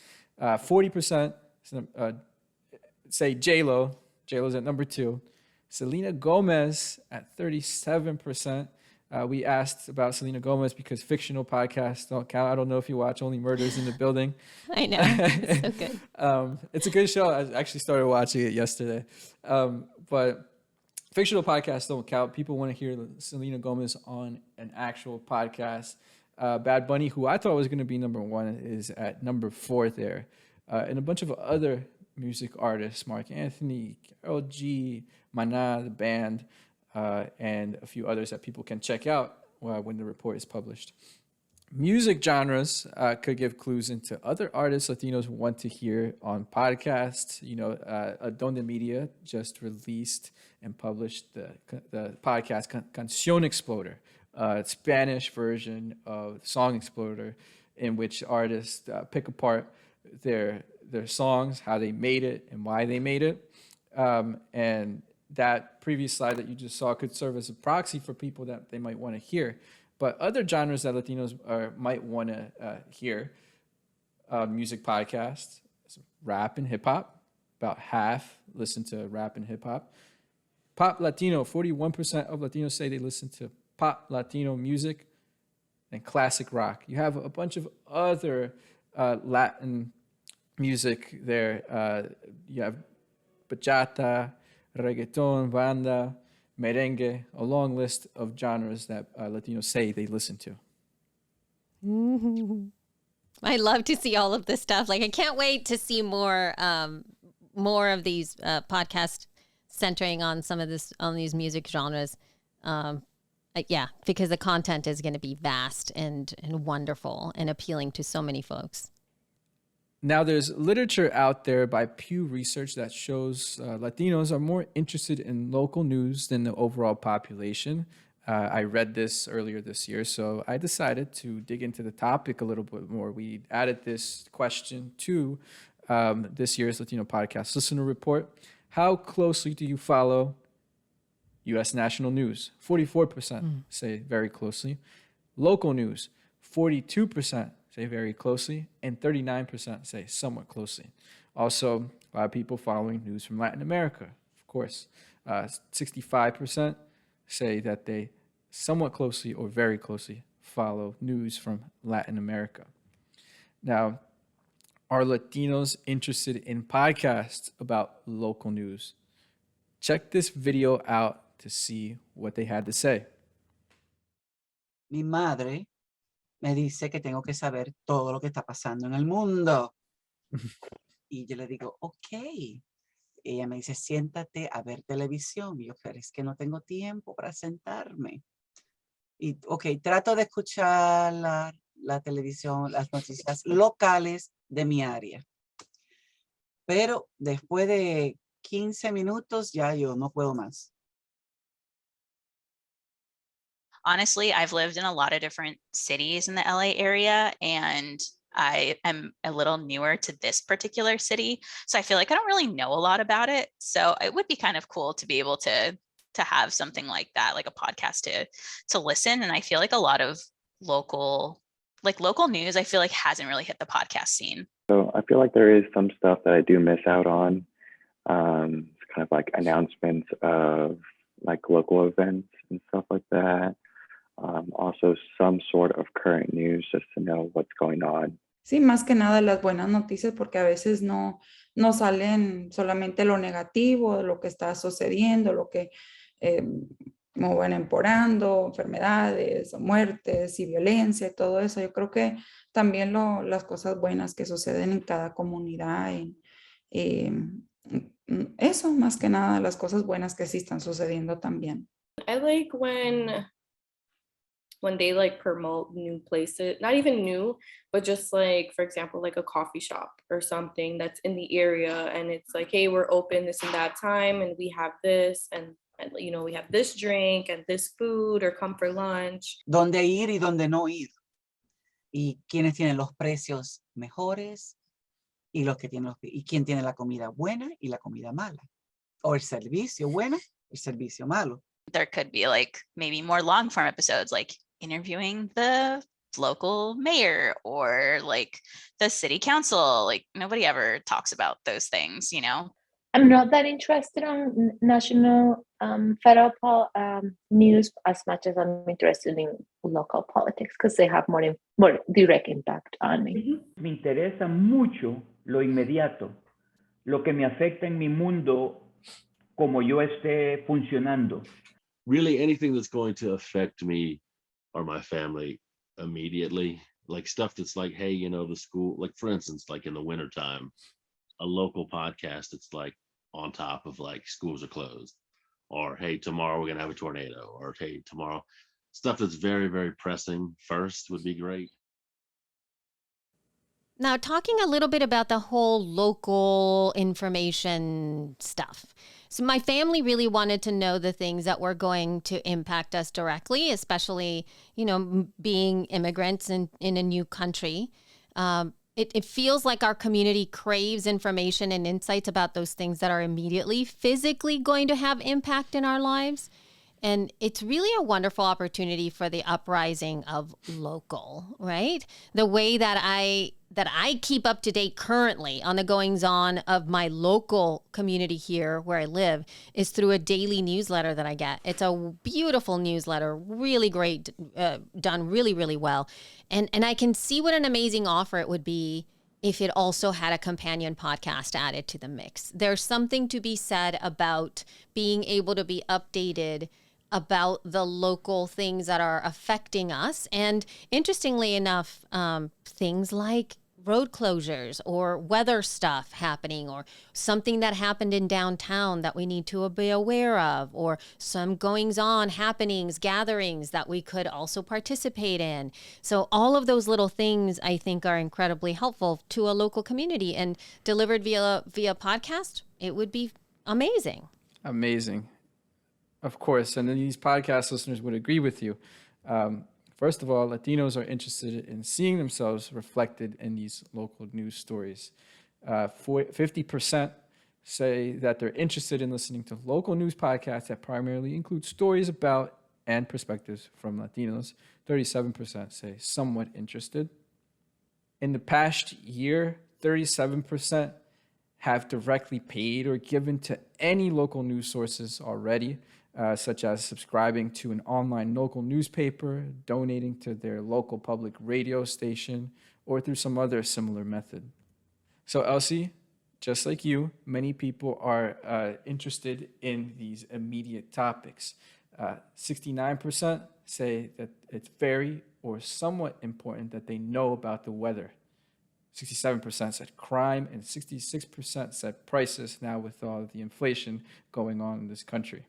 40% say J-Lo. J-Lo's at number 2. Selena Gomez at 37%. We asked about Selena Gomez because fictional podcasts don't count. I don't know if you watch Only Murders in the Building. I know. It's so good. It's a good show. I actually started watching it yesterday. But fictional podcasts don't count. People want to hear Selena Gomez on an actual podcast. Bad Bunny, who I thought was going to be number 1, is at number 4 there. And a bunch of other music artists, Mark Anthony, Karol G, Maná, the band, and a few others that people can check out when the report is published. Music genres could give clues into other artists Latinos want to hear on podcasts. Adonde Media just released and published the podcast Canción Exploder, Spanish version of Song Exploder, in which artists pick apart their songs, how they made it, and why they made it. And that previous slide that you just saw could serve as a proxy for people that they might want to hear. But other genres that Latinos might want to hear, music podcasts, rap and hip hop. About half listen to rap and hip hop. Pop Latino, 41% of Latinos say they listen to pop Latino music. And classic rock. You have a bunch of other Latin music there. You have bachata, reggaeton, banda, merengue, a long list of genres that Latinos say they listen to. I love to see all of this stuff. Like, I can't wait to see more of these podcasts centering on on these music genres. Yeah, because the content is going to be vast and wonderful and appealing to so many folks. Now, there's literature out there by Pew Research that shows Latinos are more interested in local news than the overall population. I read this earlier this year, so I decided to dig into the topic a little bit more. We added this question to this year's Latino Podcast Listener Report. How closely do you follow U.S. national news? 44% say very closely. Local news, 42% say very closely, and 39% say somewhat closely. Also, a lot of people following news from Latin America, of course. 65% say that they somewhat closely or very closely follow news from Latin America. Now, are Latinos interested in podcasts about local news? Check this video out to see what they had to say. Mi madre me dice que tengo que saber todo lo que está pasando en el mundo. Y yo le digo, ok. Ella me dice, siéntate a ver televisión. Y yo, pero es que no tengo tiempo para sentarme. Y, ok, trato de escuchar la televisión, las noticias locales de mi área. Pero después de 15 minutos ya yo no puedo más. Honestly, I've lived in a lot of different cities in the LA area, and I am a little newer to this particular city. So I feel like I don't really know a lot about it. So it would be kind of cool to be able to have something like that, like a podcast to listen. And I feel like a lot of local news, I feel like hasn't really hit the podcast scene. So I feel like there is some stuff that I do miss out on. It's kind of like announcements of like local events and stuff like that. Also some sort of current news just to know what's going on. Sí, más que nada las buenas noticias, porque a veces no salen solamente lo negativo, lo que está sucediendo, lo que como van empeorando, enfermedades, muertes y violencia y todo eso. Yo creo que también las cosas buenas que suceden en cada comunidad, eso más que nada, las cosas buenas que sí están sucediendo también. I like when they like promote new places, not even new, but just like, for example, like a coffee shop or something that's in the area, and it's like, hey, we're open this and that time, and we have this, and you know, we have this drink and this food, or come for lunch. Dónde ir y dónde no ir. Y quiénes tienen los precios mejores y quién tiene la comida buena y la comida mala. O el servicio bueno, el servicio malo. There could be like maybe more long form episodes, like interviewing the local mayor or like the city council. Like nobody ever talks about those things, you know? I'm not that interested on national federal news as much as I'm interested in local politics because they have more direct impact on me. Me interesa mucho lo inmediato, lo que me afecta en mi mundo como yo esté funcionando. Really anything that's going to affect me or my family immediately, like stuff that's like, hey, you know, the school, like for instance, like in the wintertime, a local podcast, it's like on top of like schools are closed, or hey, tomorrow we're gonna have a tornado, or hey, tomorrow, stuff that's very, very pressing first would be great. Now, talking a little bit about the whole local information stuff. So my family really wanted to know the things that were going to impact us directly, especially, being immigrants in a new country. It feels like our community craves information and insights about those things that are immediately physically going to have impact in our lives. And it's really a wonderful opportunity for the uprising of local, right? The way that I keep up to date currently on the goings on of my local community here where I live is through a daily newsletter that I get. It's a beautiful newsletter, really great, done really, really well. And I can see what an amazing offer it would be if it also had a companion podcast added to the mix. There's something to be said about being able to be updated about the local things that are affecting us. And interestingly enough, things like road closures or weather stuff happening or something that happened in downtown that we need to be aware of, or some goings on, happenings, gatherings that we could also participate in. So all of those little things I think are incredibly helpful to a local community, and delivered via podcast, it would be amazing. Amazing. Of course, and these podcast listeners would agree with you. First of all, Latinos are interested in seeing themselves reflected in these local news stories. 50% say that they're interested in listening to local news podcasts that primarily include stories about and perspectives from Latinos. 37% say somewhat interested. In the past year, 37% have directly paid or given to any local news sources already, such as subscribing to an online local newspaper, donating to their local public radio station, or through some other similar method. So Elsie, just like you, many people are interested in these immediate topics. 69% say that it's very or somewhat important that they know about the weather. 67% said crime, and 66% said prices now with all of the inflation going on in this country,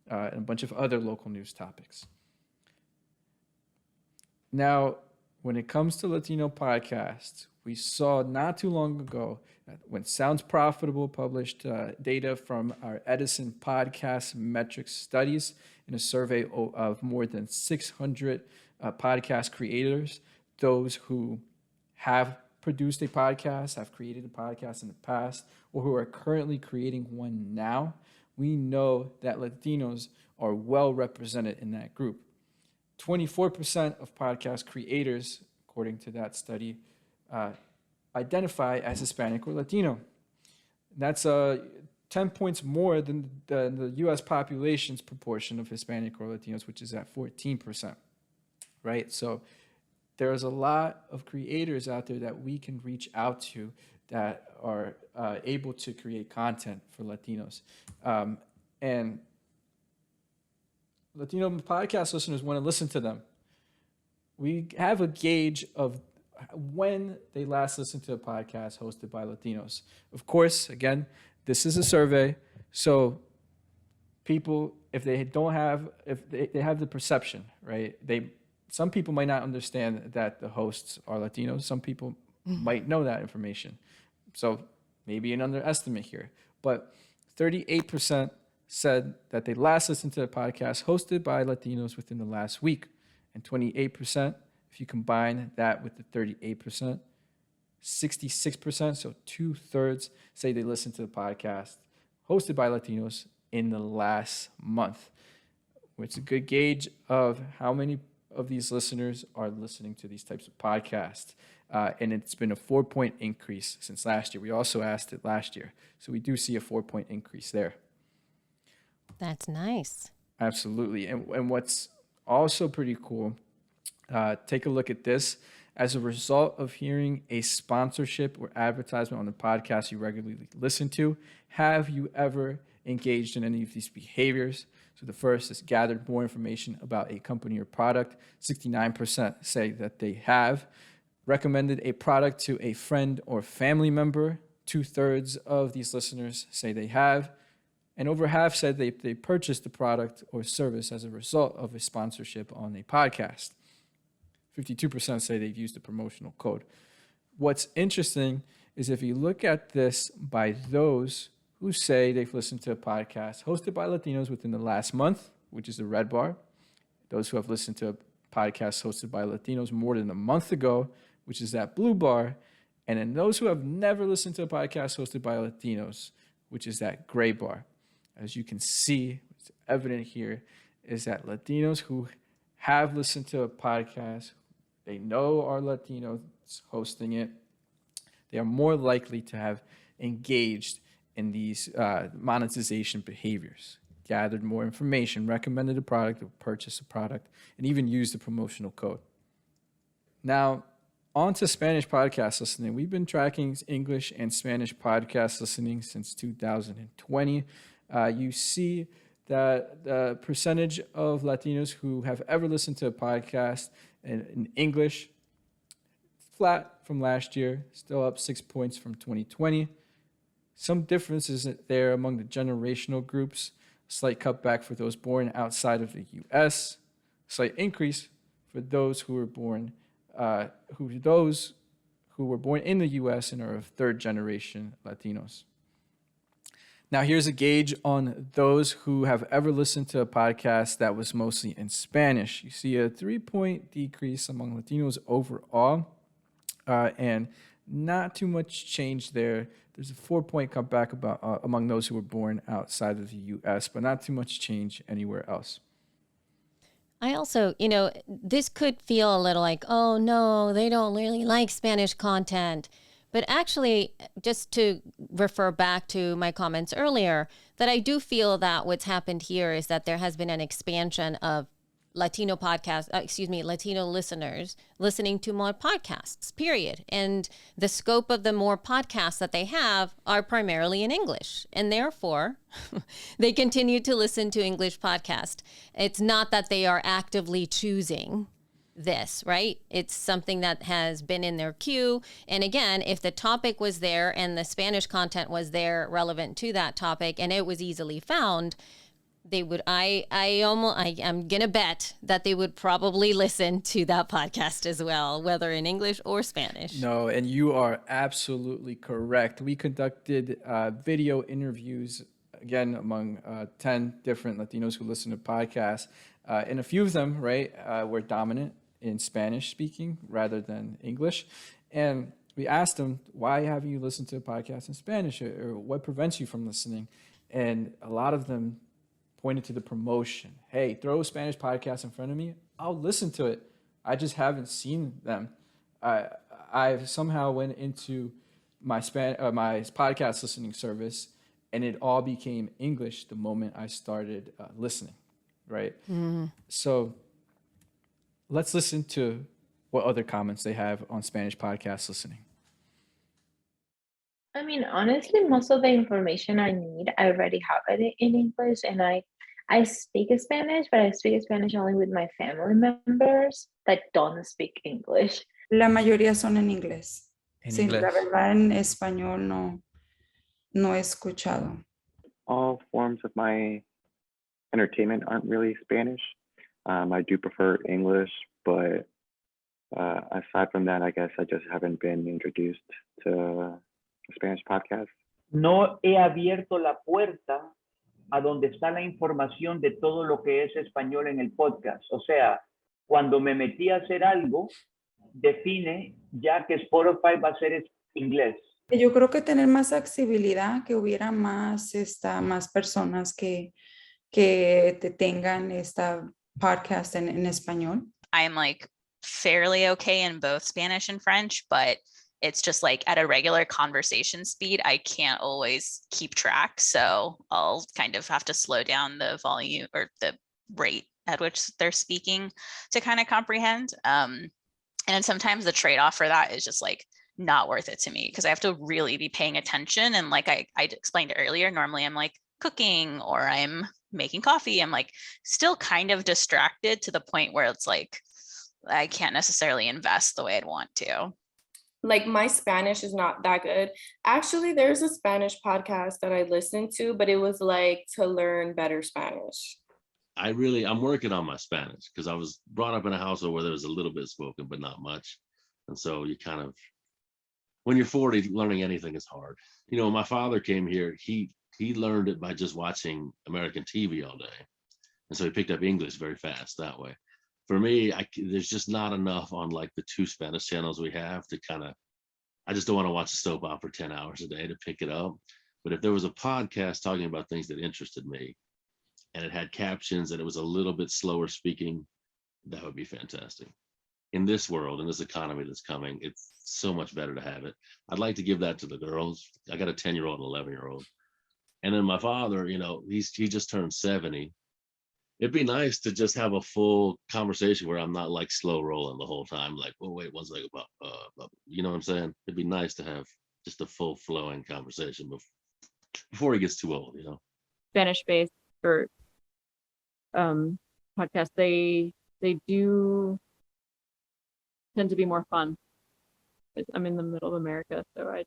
and a bunch of other local news topics. Now, when it comes to Latino podcasts, we saw not too long ago that when Sounds Profitable published data from our Edison Podcast Metrics studies in a survey of more than 600 podcast creators, those who have produced a podcast, have created a podcast in the past, or who are currently creating one now, we know that Latinos are well represented in that group. 24% of podcast creators, according to that study, identify as Hispanic or Latino. That's 10 points more than the U.S. population's proportion of Hispanic or Latinos, which is at 14%, right? So there's a lot of creators out there that we can reach out to that are able to create content for Latinos. And Latino podcast listeners want to listen to them. We have a gauge of when they last listened to a podcast hosted by Latinos. Of course, again, this is a survey, so people, if they have the perception, right? Some people might not understand that the hosts are Latinos. Some people might know that information. So maybe an underestimate here. But 38% said that they last listened to a podcast hosted by Latinos within the last week. And 28%, if you combine that with the 38%, 66%, so 2/3, say they listened to the podcast hosted by Latinos in the last month, which is a good gauge of how many of these listeners are listening to these types of podcasts. And it's been a 4-point increase since last year. We also asked it last year. So we do see a 4-point increase there. That's nice. Absolutely. And what's also pretty cool, take a look at this. As a result of hearing a sponsorship or advertisement on the podcast you regularly listen to, have you ever engaged in any of these behaviors? So the first is gathered more information about a company or product. 69% say that they have. Recommended a product to a friend or family member. 2/3 of these listeners say they have. And over half said they purchased the product or service as a result of a sponsorship on a podcast. 52% say they've used a promotional code. What's interesting is if you look at this by those who say they've listened to a podcast hosted by Latinos within the last month, which is the red bar, those who have listened to a podcast hosted by Latinos more than a month ago, which is that blue bar, and then those who have never listened to a podcast hosted by Latinos, which is that gray bar. As you can see, what's evident here is that Latinos who have listened to a podcast, they know are Latinos hosting it, they are more likely to have engaged in these monetization behaviors, gathered more information, recommended a product, or purchased a product, and even used a promotional code. Now, on to Spanish podcast listening. We've been tracking English and Spanish podcast listening since 2020. You see that the percentage of Latinos who have ever listened to a podcast in English, flat from last year, still up 6 points from 2020. Some differences there among the generational groups. Slight cutback for those born outside of the U.S. Slight increase for those who were born who were born in the U.S. and are of third generation Latinos. Now here's a gauge on those who have ever listened to a podcast that was mostly in Spanish. You see a 3-point decrease among Latinos overall, and not too much change there. There's a 4-point comeback among those who were born outside of the U.S., but not too much change anywhere else. I also, this could feel a little like, oh no, they don't really like Spanish content. But actually, just to refer back to my comments earlier, that I do feel that what's happened here is that there has been an expansion of Latino listeners listening to more podcasts, period. And the scope of the more podcasts that they have are primarily in English. And therefore, they continue to listen to English podcasts. It's not that they are actively choosing this, right? It's something that has been in their queue. And again, if the topic was there and the Spanish content was there relevant to that topic and it was easily found, they would, I'm gonna bet that they would probably listen to that podcast as well, whether in English or Spanish. No, and you are absolutely correct. We conducted video interviews, again, among 10 different Latinos who listen to podcasts. And a few of them, right, were dominant in Spanish speaking rather than English. And we asked them, why haven't you listened to a podcast in Spanish, or what prevents you from listening? And a lot of them pointed to the promotion. Hey, throw a Spanish podcast in front of me, I'll listen to it. I just haven't seen them. I somehow went into my my podcast listening service, and it all became English the moment I started listening, right? Mm-hmm. So let's listen to what other comments they have on Spanish podcast listening. I mean, honestly, most of the information I need, I already have it in English, and I speak Spanish, but I speak Spanish only with my family members that don't speak English. La mayoría son en inglés. En Sí, inglés. la verdad en español no he escuchado. All forms of my entertainment aren't really Spanish. I do prefer English, but aside from that, I guess I just haven't been introduced to a Spanish podcast. No he abierto la puerta a donde está la información de todo lo que es español en el podcast. O sea, cuando me metí a hacer algo, define ya que Spotify va a ser inglés. Yo creo que tener más accesibilidad, que hubiera más personas que te tengan esta podcast en español. I'm like fairly okay in both Spanish and French, but it's just like at a regular conversation speed, I can't always keep track. So I'll kind of have to slow down the volume or the rate at which they're speaking to kind of comprehend. And sometimes the trade-off for that is just like not worth it to me because I have to really be paying attention. And like I explained earlier, normally I'm like cooking or I'm making coffee. I'm like still kind of distracted to the point where it's like I can't necessarily invest the way I'd want to. Like my Spanish is not that good. Actually, there's a Spanish podcast that I listened to, but it was like to learn better Spanish. I'm working on my Spanish because I was brought up in a household where there was a little bit spoken, but not much. And so you kind of, when you're 40, learning anything is hard. You know, my father came here, he learned it by just watching American TV all day. And so he picked up English very fast that way. For me, there's just not enough on like the 2 Spanish channels we have to kind of, I just don't want to watch a soap opera 10 hours a day to pick it up. But if there was a podcast talking about things that interested me and it had captions and it was a little bit slower speaking, that would be fantastic. In this world, in this economy that's coming, it's so much better to have it. I'd like to give that to the girls. I got a 10-year-old and 11-year-old. And then my father, you know, he just turned 70. It'd be nice to just have a full conversation where I'm not like slow rolling the whole time. Like, oh, wait, one second, you know what I'm saying? It'd be nice to have just a full flowing conversation before he gets too old, you know? Spanish-based or podcasts, they do tend to be more fun. I'm in the middle of America, so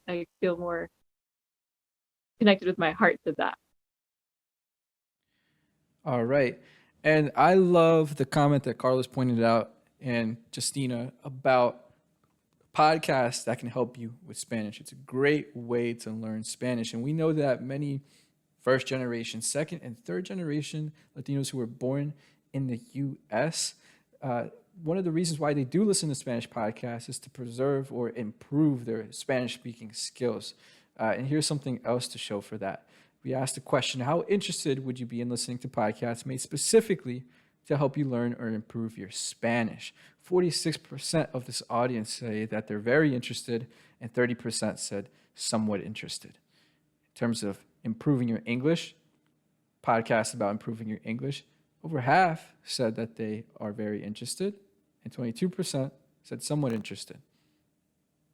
I feel more connected with my heart to that. All right. And I love the comment that Carlos pointed out and Justina about podcasts that can help you with Spanish. It's a great way to learn Spanish. And we know that many first generation, second and third generation Latinos who were born in the U.S., one of the reasons why they do listen to Spanish podcasts is to preserve or improve their Spanish speaking skills. And here's something else to show for that. We asked the question, how interested would you be in listening to podcasts made specifically to help you learn or improve your Spanish? 46% of this audience say that they're very interested, and 30% said somewhat interested. In terms of improving your English, podcasts about improving your English, over half said that they are very interested, and 22% said somewhat interested.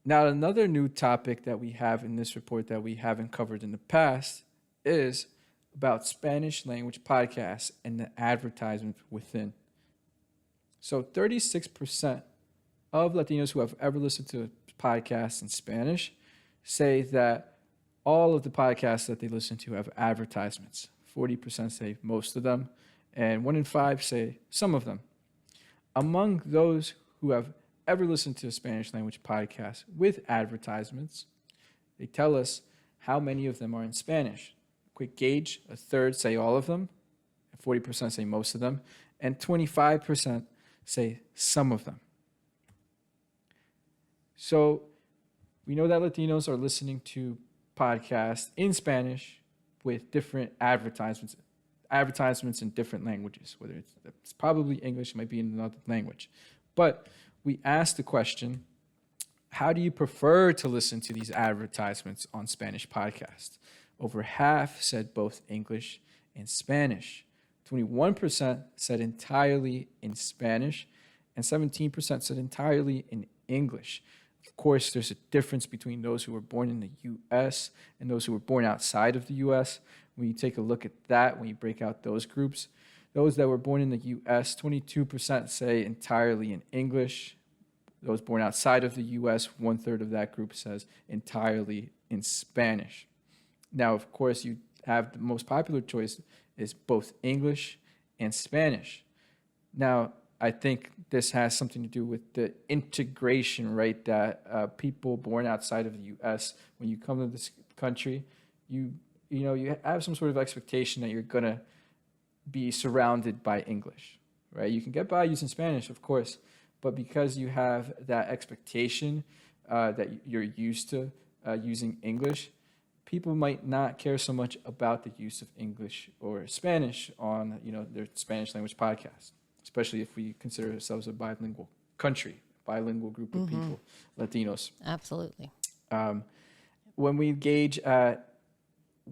Now, another new topic that we have in this report that we haven't covered in the past is about Spanish language podcasts and the advertisement within. So 36% of Latinos who have ever listened to podcasts in Spanish say that all of the podcasts that they listen to have advertisements. 40% say most of them, and 1 in 5 say some of them. Among those who have ever listened to a Spanish language podcast with advertisements, they tell us how many of them are in Spanish. Quick gauge, a third say all of them, 40% say most of them, and 25% say some of them. So we know that Latinos are listening to podcasts in Spanish with different advertisements in different languages, whether it's probably English, it might be in another language. But we asked the question, how do you prefer to listen to these advertisements on Spanish podcasts? Over half said both English and Spanish. 21% said entirely in Spanish, and 17% said entirely in English. Of course, there's a difference between those who were born in the U.S. and those who were born outside of the U.S. When you take a look at that, when you break out those groups, those that were born in the U.S., 22% say entirely in English. Those born outside of the U.S., 1/3 of that group says entirely in Spanish. Now, of course, you have the most popular choice is both English and Spanish. Now, I think this has something to do with the integration, right? That people born outside of the U.S., when you come to this country, you have some sort of expectation that you're gonna be surrounded by English, right? You can get by using Spanish, of course, but because you have that expectation that you're used to using English, people might not care so much about the use of English or Spanish on their Spanish language podcast, especially if we consider ourselves a bilingual country, bilingual group of people, Latinos. Absolutely. When we gauge at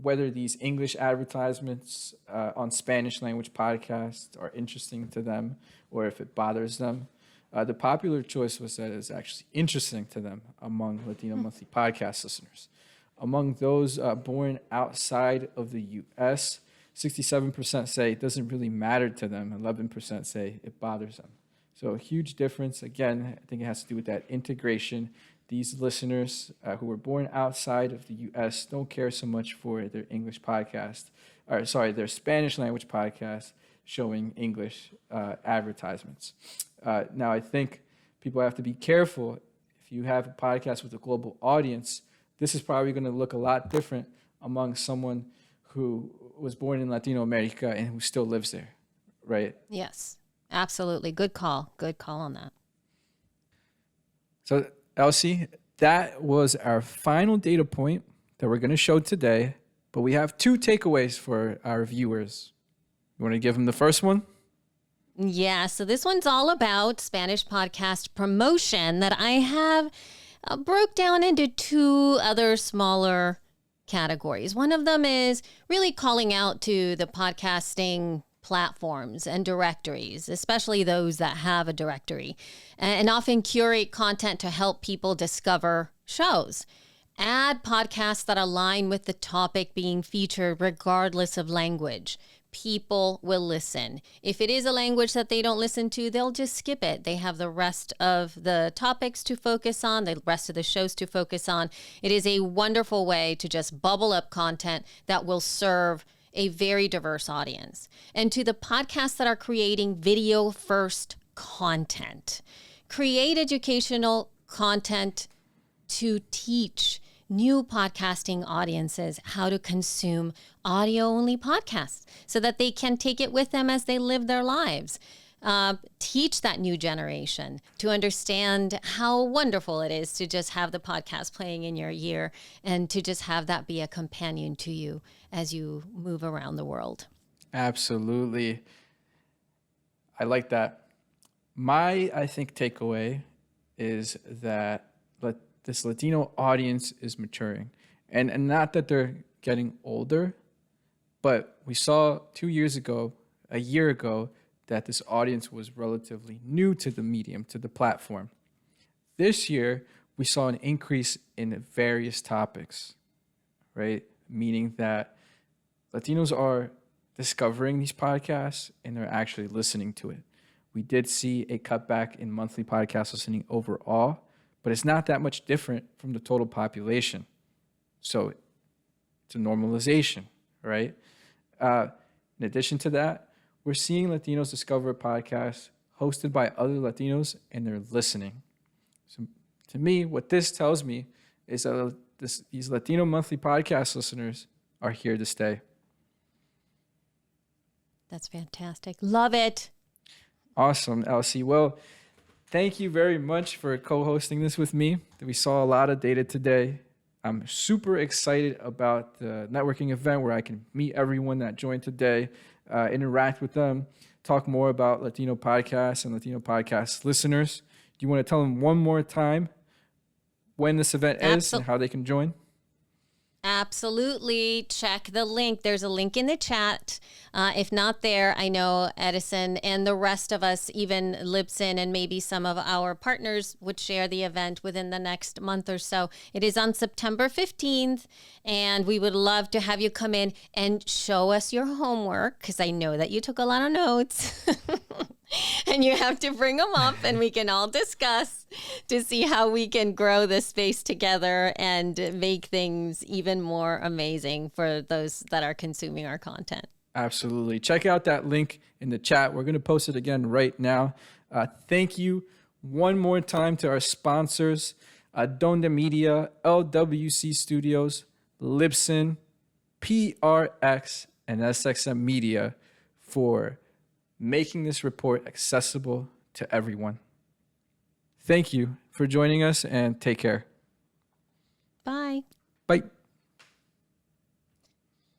whether these English advertisements on Spanish language podcasts are interesting to them or if it bothers them, the popular choice was that it's actually interesting to them among Latino Monthly podcast listeners. Among those born outside of the U.S., 67% say it doesn't really matter to them. 11% say it bothers them. So a huge difference. Again, I think it has to do with that integration. These listeners who were born outside of the U.S. don't care so much for their English podcast, or sorry, their Spanish language podcast showing English advertisements. Now, I think people have to be careful. If you have a podcast with a global audience, this is probably going to look a lot different among someone who was born in Latino America and who still lives there, right? Yes, absolutely. Good call. Good call on that. So, Elsie, that was our final data point that we're going to show today, but we have 2 takeaways for our viewers. You want to give them the first one? Yeah, so this one's all about Spanish podcast promotion that I have broke down into 2 other smaller categories. One of them is really calling out to the podcasting platforms and directories, especially those that have a directory, and often curate content to help people discover shows. Add podcasts that align with the topic being featured regardless of language. People will listen. If it is a language that they don't listen to, they'll just skip it. They have the rest of the topics to focus on, the rest of the shows to focus on. It is a wonderful way to just bubble up content that will serve a very diverse audience. And to the podcasts that are creating video first content, create educational content to teach new podcasting audiences how to consume audio-only podcasts so that they can take it with them as they live their lives. Teach that new generation to understand how wonderful it is to just have the podcast playing in your ear and to just have that be a companion to you as you move around the world. Absolutely. I like that. My, I think, takeaway is that this Latino audience is maturing. And not that they're getting older, but we saw 2 years ago, a year ago, that this audience was relatively new to the medium, to the platform. This year, we saw an increase in various topics, right? Meaning that Latinos are discovering these podcasts and they're actually listening to it. We did see a cutback in monthly podcast listening overall, but it's not that much different from the total population. So it's a normalization, right? In addition to that, we're seeing Latinos discover podcasts hosted by other Latinos and they're listening. So to me, what this tells me is that these Latino monthly podcast listeners are here to stay. That's fantastic. Love it. Awesome, Elsie. Well, thank you very much for co-hosting this with me. We saw a lot of data today. I'm super excited about the networking event where I can meet everyone that joined today, interact with them, talk more about Latino podcasts and Latino podcast listeners. Do you want to tell them one more time when this event is and how they can join? Absolutely. Check the link. There's a link in the chat. If not there, I know Edison and the rest of us, even Libsyn and maybe some of our partners would share the event within the next month or so. It is on September 15th, and we would love to have you come in and show us your homework because I know that you took a lot of notes. And you have to bring them up and we can all discuss to see how we can grow this space together and make things even more amazing for those that are consuming our content. Absolutely. Check out that link in the chat. We're going to post it again right now. Thank you one more time to our sponsors, Adonde Media, LWC Studios, Libsyn, PRX, and SXM Media for making this report accessible to everyone. Thank you for joining us and take care. Bye. Bye.